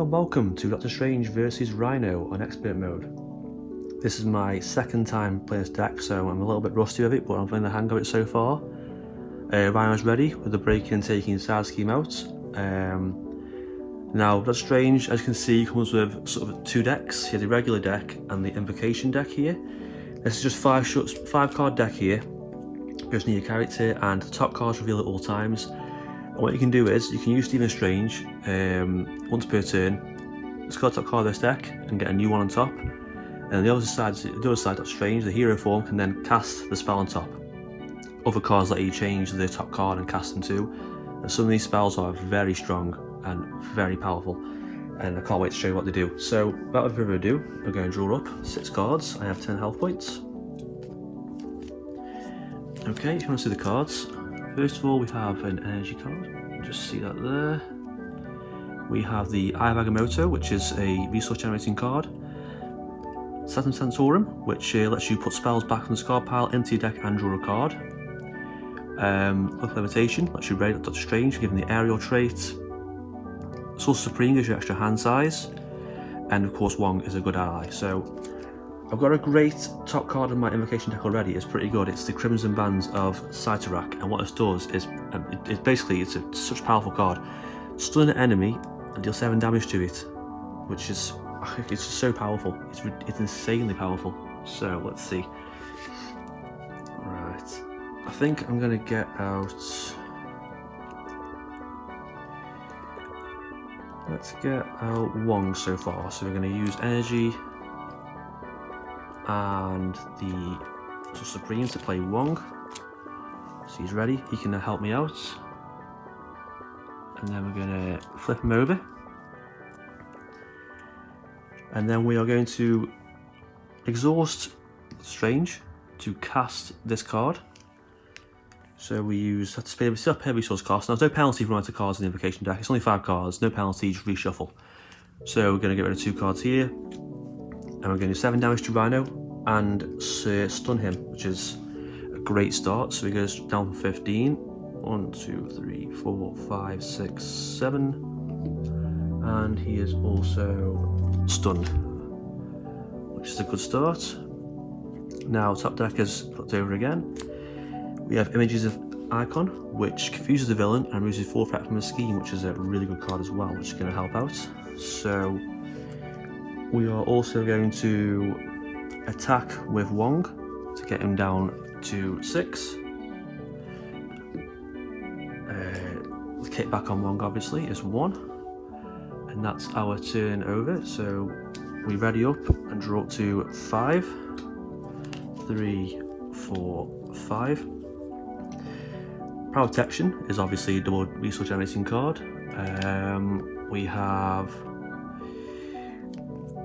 and welcome to Doctor Strange vs Rhino on Expert Mode. This is my second time playing this deck, so I'm a little bit rusty with it, but I'm playing the hang of it so far. Rhino's ready with the breaking and taking side scheme out. Now Doctor Strange, as you can see, comes with sort of two decks. He has the regular deck and the invocation deck here. This is just five card deck here. You just need a character and the top cards reveal at all times. And what you can do is, you can use Stephen Strange once per turn, discard the top card of this deck and get a new one on top. And the other side, Doctor Strange, the hero form, can then cast the spell on top. Other cards let you change the top card and cast them too. And some of these spells are very strong and very powerful, and I can't wait to show you what they do. So without further ado, we're going to draw up 6 cards. I have 10 health points. Okay, if you want to see the cards, first of all we have an energy card, just see that there. We have the Eye of Agamotto, which is a resource generating card. Saturn Santorum, which lets you put spells back from the discard pile into your deck and draw a card. Cloak of Levitation lets you raid Doctor Strange, given the aerial trait. Sorcerer Supreme gives you extra hand size, and of course Wong is a good ally. So I've got a great top card in my invocation deck already. It's pretty good. It's the Crimson Bands of Cyttorak, and what this does is it's such a powerful card. Stun an enemy and deal 7 damage to it, which is it's just so powerful. It's insanely powerful. So let's see. Right, I think I'm gonna get out. Let's get out Wong so far. So we're going to use energy and the Supreme to play Wong. So he's ready. He can help me out. And then we're going to flip him over. And then we are going to exhaust Strange to cast this card. So we have to set up heavy resource cost. Now there's no penalty for running out of cards in the invocation deck. It's only 5 cards, no penalty, just reshuffle. So we're going to get rid of 2 cards here. And we're going to do 7 damage to Rhino and stun him, which is a great start. So we go down from 15. 1, 2, 3, 4, 5, 6, 7. And he is also stunned, which is a good start. Now top deck is flipped over again. We have Images of Icon, which confuses the villain and removes his 4 threat from a scheme, which is a really good card as well, which is going to help out. So we are also going to attack with Wong to get him down to 6. Kick back on Wong obviously is 1, and that's our turn over. So we ready up and draw up to 5, 3, 4, 5. Protection is obviously a double resource generating card. We have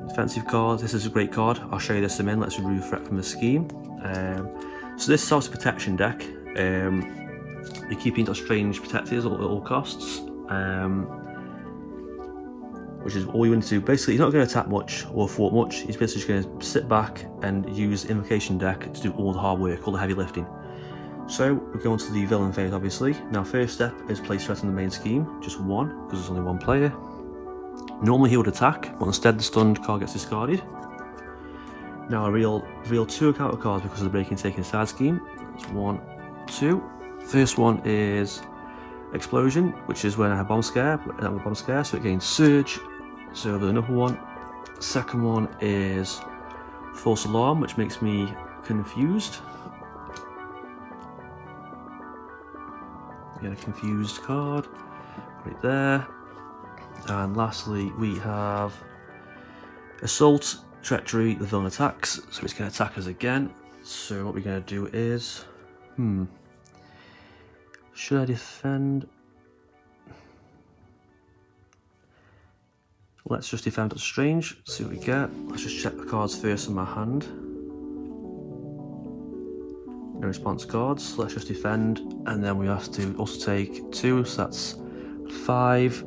defensive cards. This is a great card. I'll show you this in a minute. Let's remove threat from the scheme. So this is also a protection deck. You're keeping Doctor Strange protected at all costs, which is all you want to do. Basically, he's not going to attack much or thwart much. He's basically just going to sit back and use invocation deck to do all the hard work, all the heavy lifting. So we're going to the villain phase obviously. Now first step is place threat in the main scheme, just 1, because there's only 1 player. Normally he would attack, but instead the stunned card gets discarded. Now I reveal 2 counter cards because of the breaking and taking side scheme. That's 1, 2. First one is Explosion, which is when I have bomb scare, so it gains Surge. So there's another one. Second one is False Alarm, which makes me confused. Get a confused card right there. And lastly we have Assault, Treachery, the villain attacks, so it's going to attack us again. So what we're going to do is should I defend? Let's just defend Doctor Strange, see what we get. Let's just check the cards first in my hand. No response cards, let's just defend, and then we have to also take 2, so that's 5.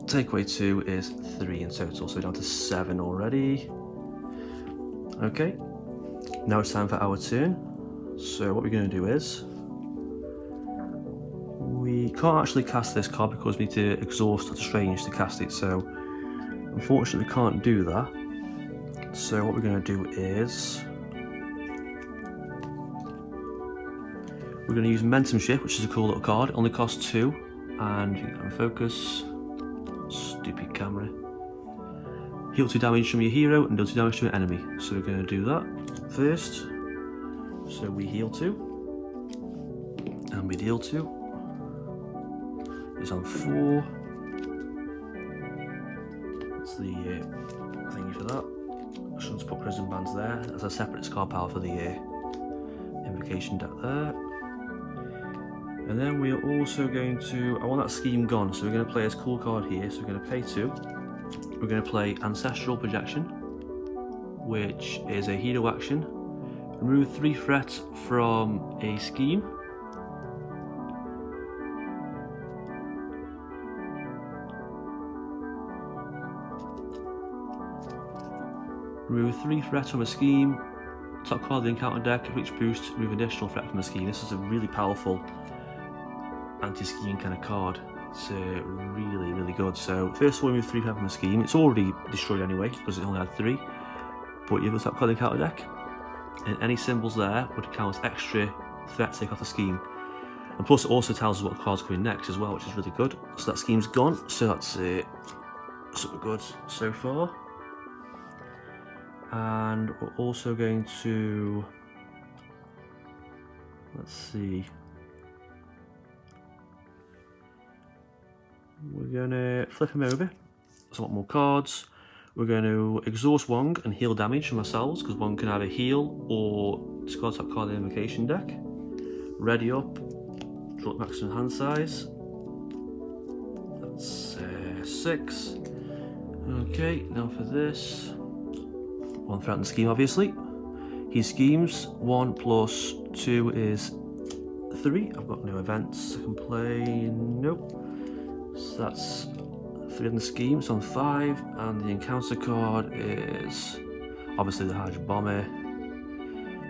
Take away 2 is 3 in total, so we're down to 7 already. Okay, now it's time for our turn. So what we're going to do is, we can't actually cast this card because we need to exhaust Doctor Strange to cast it, so Unfortunately, we can't do that. So what we're going to do is we're going to use Momentum Shift, which is a cool little card. It only costs 2, and you can focus. Stupid camera. Heal 2 damage from your hero and deal 2 damage to an enemy. So we're going to do that first. So we heal 2, and we deal 2. It's on 4. That's the thingy for that. I should just put Prison Bands there. That's a separate scar power for the invocation deck there. And then we're also going to, I want that scheme gone, so we're going to play this cool card here. So we're going to pay 2. We're going to play Ancestral Projection, which is a hero action. Remove 3 threats from a scheme. Remove 3 threats from a scheme. Top card of the encounter deck, reach boost, remove additional threat from a scheme. This is a really powerful anti-scheme kind of card. It's really, really good. So first of all, remove 3 threat from a scheme. It's already destroyed anyway because it only had 3. But you've got top card of the encounter deck, and any symbols there would count as extra threat to take off the scheme. And plus it also tells us what cards coming next as well, which is really good. So that scheme's gone. So that's something good so far. And we're also going to, let's see, we're going to flip him over, so I want more cards. We're going to exhaust Wong and heal damage from ourselves, because Wong can either heal or discard top card of the invocation deck. Ready up, draw up maximum hand size. That's 6. Okay, now for this. 1 threat in the scheme, obviously. He schemes. 1 plus 2 is 3. I've got no events I can play. Nope. So that's 3 in the scheme. It's on 5, and the encounter card is obviously the Hydra Bomber.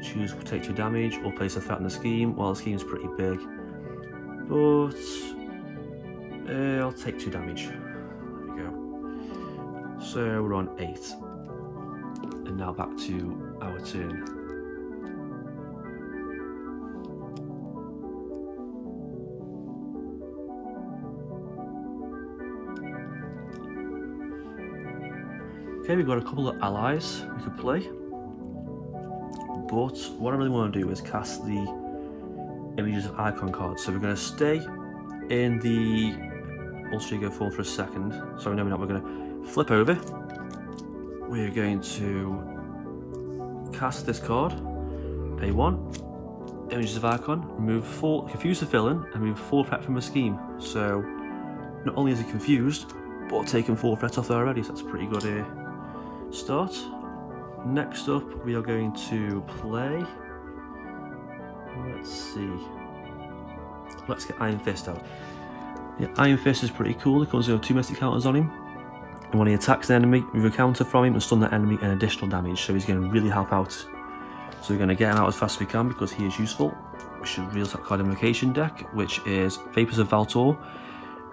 Choose take 2 damage or place a threat in the scheme. Well, the scheme's pretty big, but I'll take 2 damage. There we go. So we're on 8. And now back to our turn. Okay, we've got a couple of allies we could play. But what I really want to do is cast the images of icon cards. So we're going to stay in the Ulster Go forward for a second. Sorry, no, we're not. We're going to flip over. We're going to cast this card, pay 1, images of icon, remove 4, confuse the villain, and remove 4 threat from a scheme. So not only is he confused, but taken 4 threats off there already, so that's a pretty good start. Next up, we are going to play, let's see, let's get Iron Fist out. Yeah, Iron Fist is pretty cool. It comes with 2 mystic counters on him. And when he attacks an enemy, remove a counter from him and stun that enemy and additional damage. So he's going to really help out. So we're going to get him out as fast as we can because he is useful. We should reveal top card invocation deck, which is Vapors of Valtor.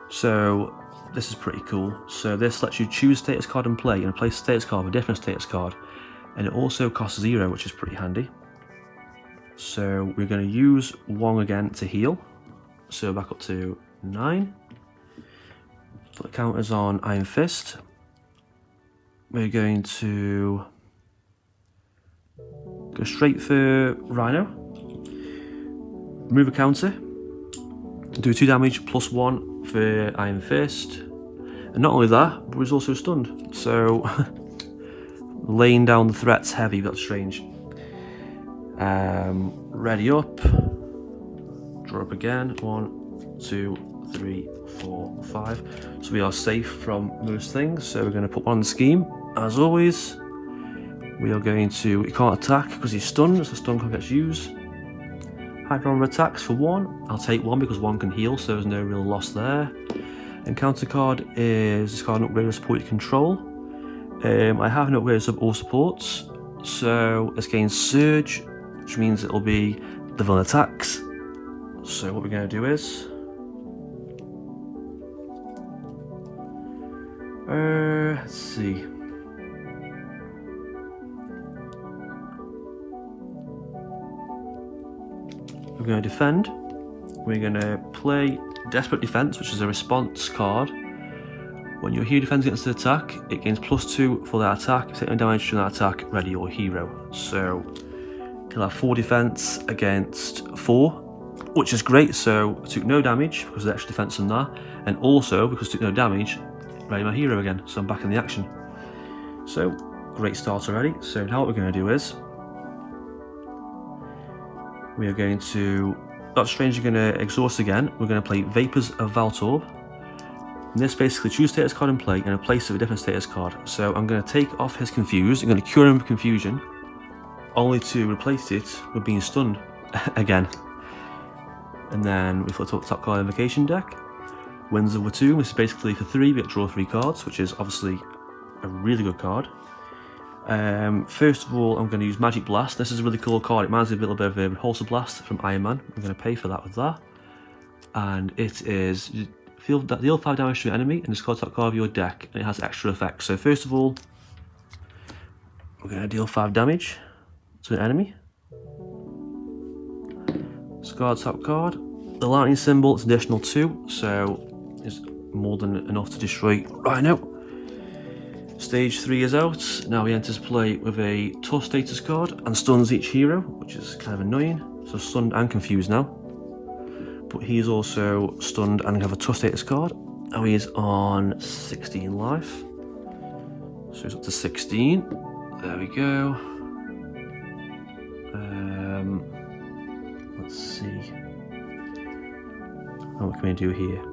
So this is pretty cool. So this lets you choose status card and play, and place status card with a different status card. And it also costs 0, which is pretty handy. So we're going to use Wong again to heal. So back up to 9. Put the counters on Iron Fist. We're going to go straight for Rhino. Remove a counter. Do 2 damage plus 1 for Iron Fist. And not only that, but he's also stunned. So laying down the threats heavy, that's strange. Ready up. Draw up again. 1, 2, 3, 4, 5. So we are safe from most things. So we're going to put 1 on the scheme. As always, we are going to, he can't attack because he's stunned, so stun card gets used. Hydra attacks for 1. I'll take 1 because 1 can heal, so there's no real loss there. Encounter card is this card, an upgrade of support you control. I have an upgrade of all supports, so this gains Surge, which means it'll be the villain attacks. So what we're going to do is Let's see. We're going to defend. We're going to play Desperate Defense, which is a response card. When your hero defends against an attack, it gains +2 for that attack. If you take no damage from that attack, ready your hero. So he'll have 4 defense against 4, which is great. So I took no damage because of the extra defense from that, and also because I took no damage, ready my hero again. So I'm back in the action. So great start already. So now what we're going to do is we are going to, Doctor Strange are going to exhaust again. We're going to play Vapors of Valtorb. And this basically choose status card in play and replace it with a different status card. So I'm going to take off his Confused. I'm going to cure him with Confusion, only to replace it with being stunned again. And then we flip up the top card invocation deck. Winds of Watum. This is basically for 3, we get to draw 3 cards, which is obviously a really good card. First of all, I'm going to use Magic Blast. This is a really cool card. It reminds me a little bit of a Repulsor Blast from Iron Man. I'm going to pay for that with that. And it is, deal 5 damage to an enemy and discard top card of your deck, and it has extra effects. So first of all, we're going to deal 5 damage to an enemy. Discard top card. The lightning symbol is additional 2, so it's more than enough to destroy Rhino. Stage 3 is out. Now he enters play with a tough status card and stuns each hero, which is kind of annoying. So stunned and confused now. But he is also stunned and have a tough status card. Now he is on 16 life. So he's up to 16. There we go. Let's see. What can we do here?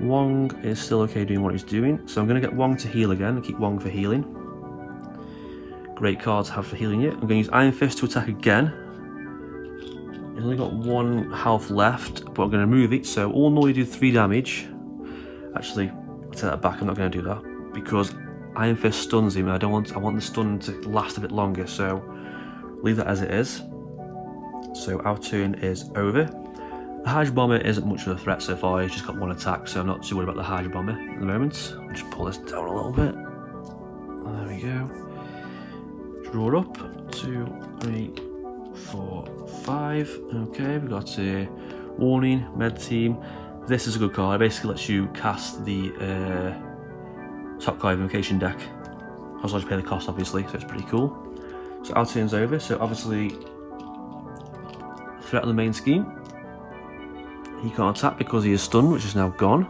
Wong is still okay doing what he's doing, so I'm going to get Wong to heal again and keep Wong for healing. Great card to have for healing it. I'm going to use Iron Fist to attack again. He's only got 1 health left, but I'm going to move it, so all in all you do 3 damage. Actually, I'll take that back, I'm not going to do that, because Iron Fist stuns him and I want the stun to last a bit longer, so leave that as it is. So our turn is over. The Hydra Bomber isn't much of a threat so far, he's just got 1 attack, so I'm not too worried about the Hydra Bomber at the moment. I'll just pull this down a little bit. There we go. Draw up. 2, 3, 4, 5. Okay, we've got a Warning, Med Team. This is a good card, it basically lets you cast the top card invocation deck. As long as you pay the cost, obviously, so it's pretty cool. So our turn's over, so obviously threat on the main scheme. He can't attack because he is stunned, which is now gone.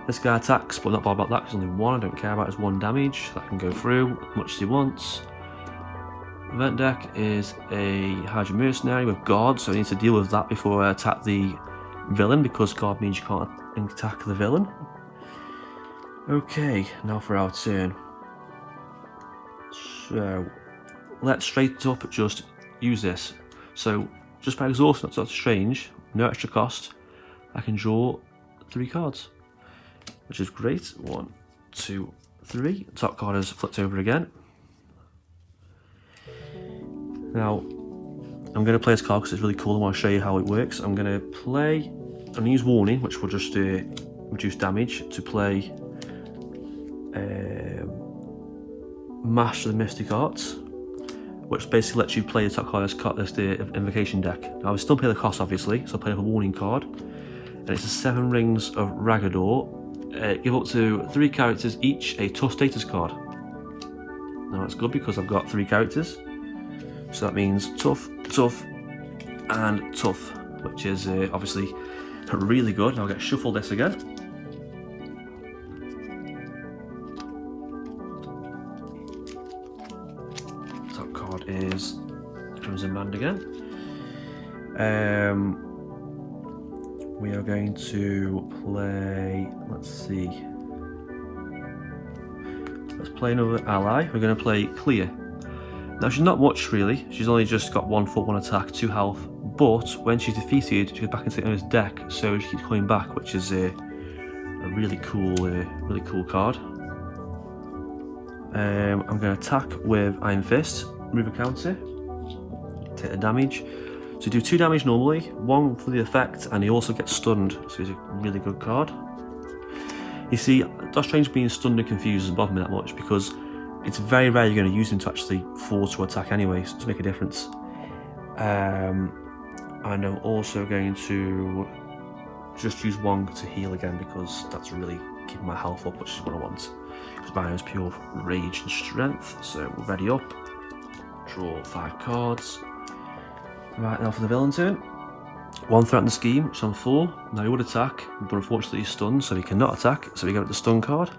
This guy attacks, but not bothered about that because only 1. I don't care about his 1 damage. That can go through as much as he wants. Event deck is a Hydra Mercenary with Guard, so I need to deal with that before I attack the villain, because Guard means you can't attack the villain. Okay, now for our turn. So let's straight up just use this. So just by exhausting Doctor Strange, no extra cost, I can draw 3 cards, which is great. 1, 2, 3. Top card is flipped over again. Now, I'm going to play this card because it's really cool. I want to show you how it works. I'm going to use Warning, which will just reduce damage, to play Master of the Mystic Arts, which basically lets you play the top card as the invocation deck. Now, I will still pay the cost, obviously, so I'll play a Warning card. And it's a 7 Rings of Ragador. Give up to 3 characters each a tough status card. Now, that's good because I've got 3 characters. So that means tough, tough, and tough, which is obviously really good. I'll get shuffle this again. Top card is Crimson Band again. We are going to play, let's see. Let's play another ally. We're going to play Clear. Now, she's not much really, she's only just got 1 foot, 1 attack, 2 health, but when she's defeated, she goes back into the owner's deck, so she keeps coming back, which is a really cool card. I'm going to attack with Iron Fist, remove a counter, take the damage. So you do 2 damage normally, 1 for the effect, and he also gets stunned, so he's a really good card. You see, Doctor Strange being stunned and confused doesn't bother me that much because it's very rare you're going to use him to actually force to attack anyway, so to make a difference. And I'm also going to just use 1 to heal again because that's really keeping my health up, which is what I want. Because Rhino is pure rage and strength, so we're ready up. Draw 5 cards. Right, now for the villain turn. 1 threat in the scheme, which is on 4. Now he would attack, but unfortunately he's stunned, so he cannot attack, so we go with the stun card.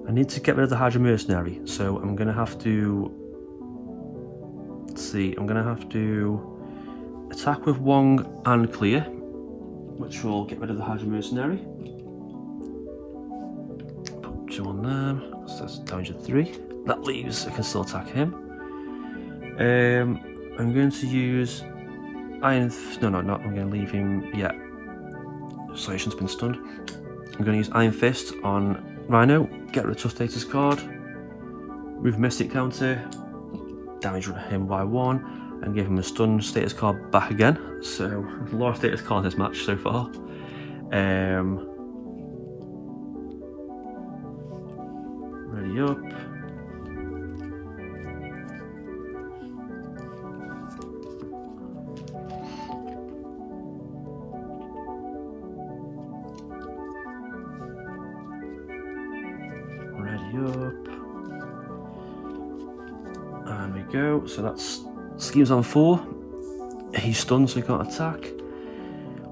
I need to get rid of the Hydra Mercenary, so I'm going to have to... Let's see, I'm going to have to attack with Wong and clear, which will get rid of the Hydra Mercenary. Put 2 on them, so that's damage of 3. That leaves, I can still attack him. I'm going to use Iron... I'm going to leave him... Yeah. Sorry, he's been stunned. I'm going to use Iron Fist on Rhino, get rid of Tough Status card, move Mystic counter, damage him by 1, and give him a stun status card back again. So, a lot of status cards in this match so far. Ready up. Up, and we go. So that's schemes on 4. He's stunned, so he can't attack.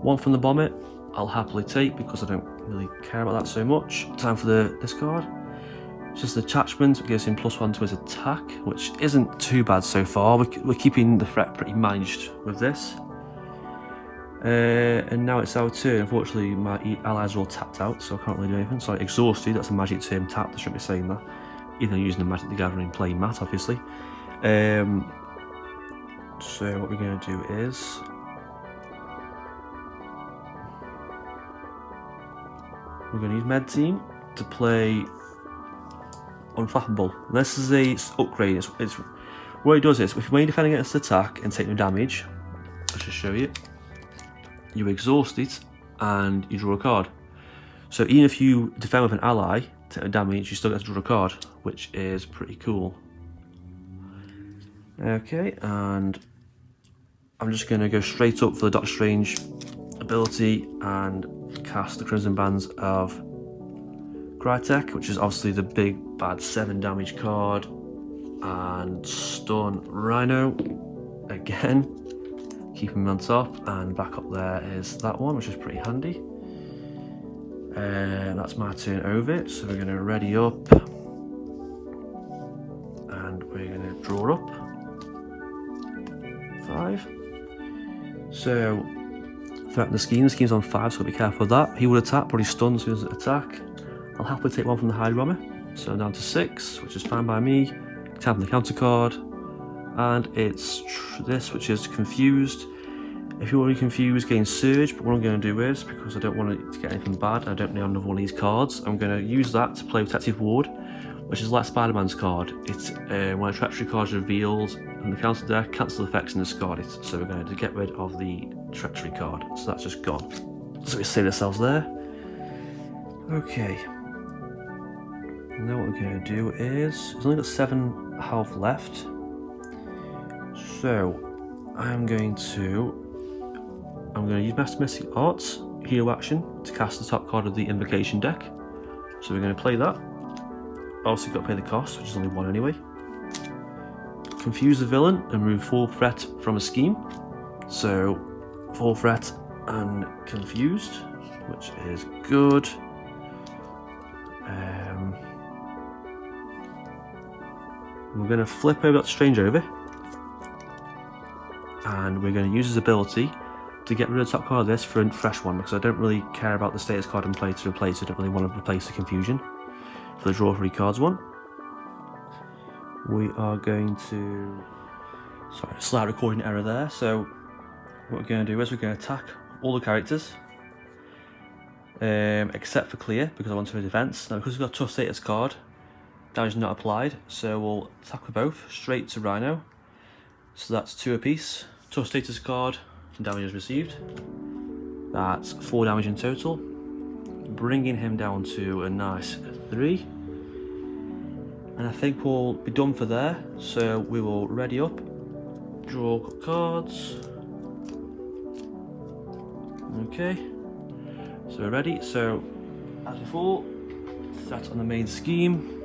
1 from the Bomber I'll happily take because I don't really care about that so much. Time for the discard. It's just the attachment, it gives him +1 to his attack, which isn't too bad so far. We're keeping the threat pretty managed with this. And now it's our turn. Unfortunately, my allies are all tapped out, so I can't really do anything. Sorry, exhausted, that's a magic term, tapped, I shouldn't be saying that. Either using the Magic the Gathering playing Matt, obviously. So what we're going to do is... we're going to use Med Team to play Unflappable. And this is a upgrade. It's what it does is, when you're defending against attack and take no damage, I'll just show you. You exhaust it and you draw a card. So even if you defend with an ally, take no damage, you still get to draw a card, which is pretty cool. Okay, and I'm just going to go straight up for the Doctor Strange ability and cast the Crimson Bands of Crytek, which is obviously the big bad 7 damage card, and stun Rhino again. Keep him on top, and back up there is that one, which is pretty handy. That's my turn over, so we're going to ready up, and we're going to draw up 5. So, threaten the scheme's on 5, so be careful with that. He would attack, but he's stunned as soon as it attack. I'll happily take 1 from the Hydra Bomber, so I'm down to 6, which is fine by me. Tap the counter card. And it's this, which is confused. If you're already confused, gain surge, but what I'm going to do is, because I don't want it to get anything bad, I don't need another one of these cards, I'm going to use that to play Protective Ward, which is like Spider-Man's card. It's when a treachery card is revealed and the counter deck, cancel effects and discard it. So we're going to get rid of the treachery card, so that's just gone. So we save ourselves there. Okay. Now what we're going to do is, we've only got 7 health left. So, I'm going to use Master Mystic Arts, Hero Action, to cast the top card of the Invocation deck. So we're going to play that. Also got to pay the cost, which is only 1 anyway. Confuse the villain and remove 4 threat from a scheme. So, 4 threat and confused, which is good. We're going to flip over that Strange over. and we're going to use his ability to get rid of the top card of this for a fresh one, because I don't really care about the status card in play to replace it. I don't really want to replace the confusion. For the draw 3 cards one, we are going to... Sorry, a slight recording error there. So what we're going to do is we're going to attack all the characters, except for clear, because I want to do defense. Now because we've got a tough status card, damage not applied, so we'll attack with both straight to Rhino. So that's 2 apiece. Tough status card, damage is received. That's 4 damage in total, bringing him down to a nice 3. And I think we'll be done for there. So we will ready up, draw cards. Okay, so we're ready. So as before, that's on the main scheme.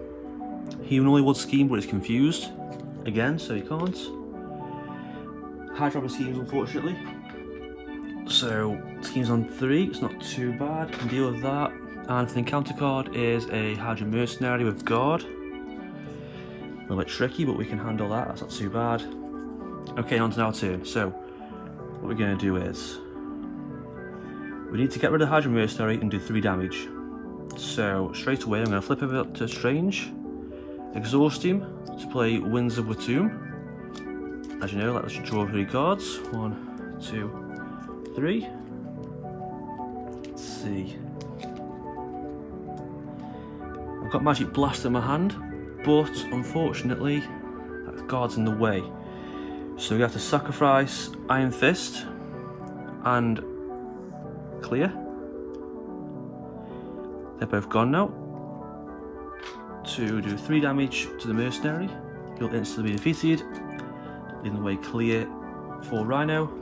He normally would scheme, but it's confused again, so he can't. High dropper schemes, unfortunately. So schemes on 3, it's not too bad. Can deal with that. And for the encounter card is a Hydra Mercenary with guard. A little bit tricky, but we can handle that. That's not too bad. Okay, on to our turn. So what we're going to do is we need to get rid of the Hydra Mercenary and do 3 damage. So straight away, I'm going to flip it up to Strange. Exhaust him to play Winds of Watum. As you know, let's draw 3 cards. 1, 2, 3. Let's see. I've got Magic Blast in my hand, but unfortunately, that card's in the way. So we have to sacrifice Iron Fist and clear. They're both gone now. To do 3 damage to the Mercenary, he'll instantly be defeated. In the way clear for Rhino.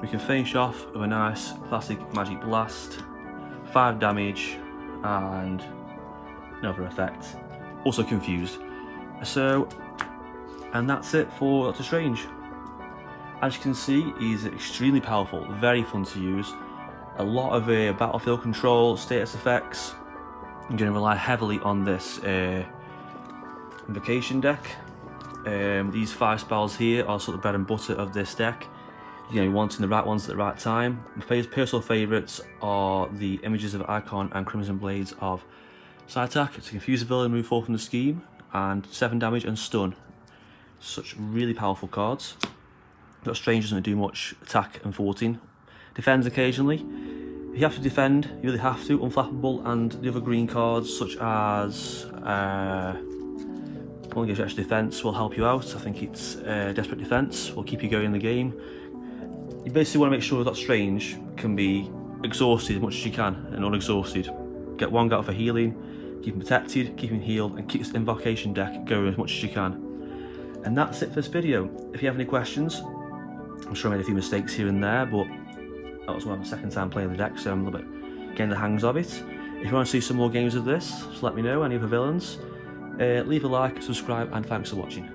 We can finish off with a nice classic Magic Blast, 5 damage, and another effect. Also confused. So, and that's it for Doctor Strange. As you can see, he's extremely powerful, very fun to use. A lot of battlefield control, status effects. I'm going to rely heavily on this Invocation deck. These 5 spells here are sort of bread and butter of this deck. You know, wanting the right ones at the right time. My personal favourites are the Images of Icon and Crimson Blades of Psytac. It's a confuse the villain, move 4 from the scheme, and 7 damage and stun. Such really powerful cards. But Strange doesn't do much attack and 14. Defends occasionally. If you have to defend, you really have to. Unflappable, and the other green cards such as one gives you extra defense will help you out. I think it's Desperate Defense will keep you going in the game. You basically want to make sure that Strange can be exhausted as much as you can and unexhausted. Get 1 out for healing, keep him protected, keep him healed, and keep this Invocation deck going as much as you can. And that's it for this video. If you have any questions, I'm sure I made a few mistakes here and there, but that was my 2nd time playing the deck, so I'm a little bit getting the hangs of it. If you want to see some more games of this, just let me know, any other villains. Leave a like, subscribe, and thanks for watching.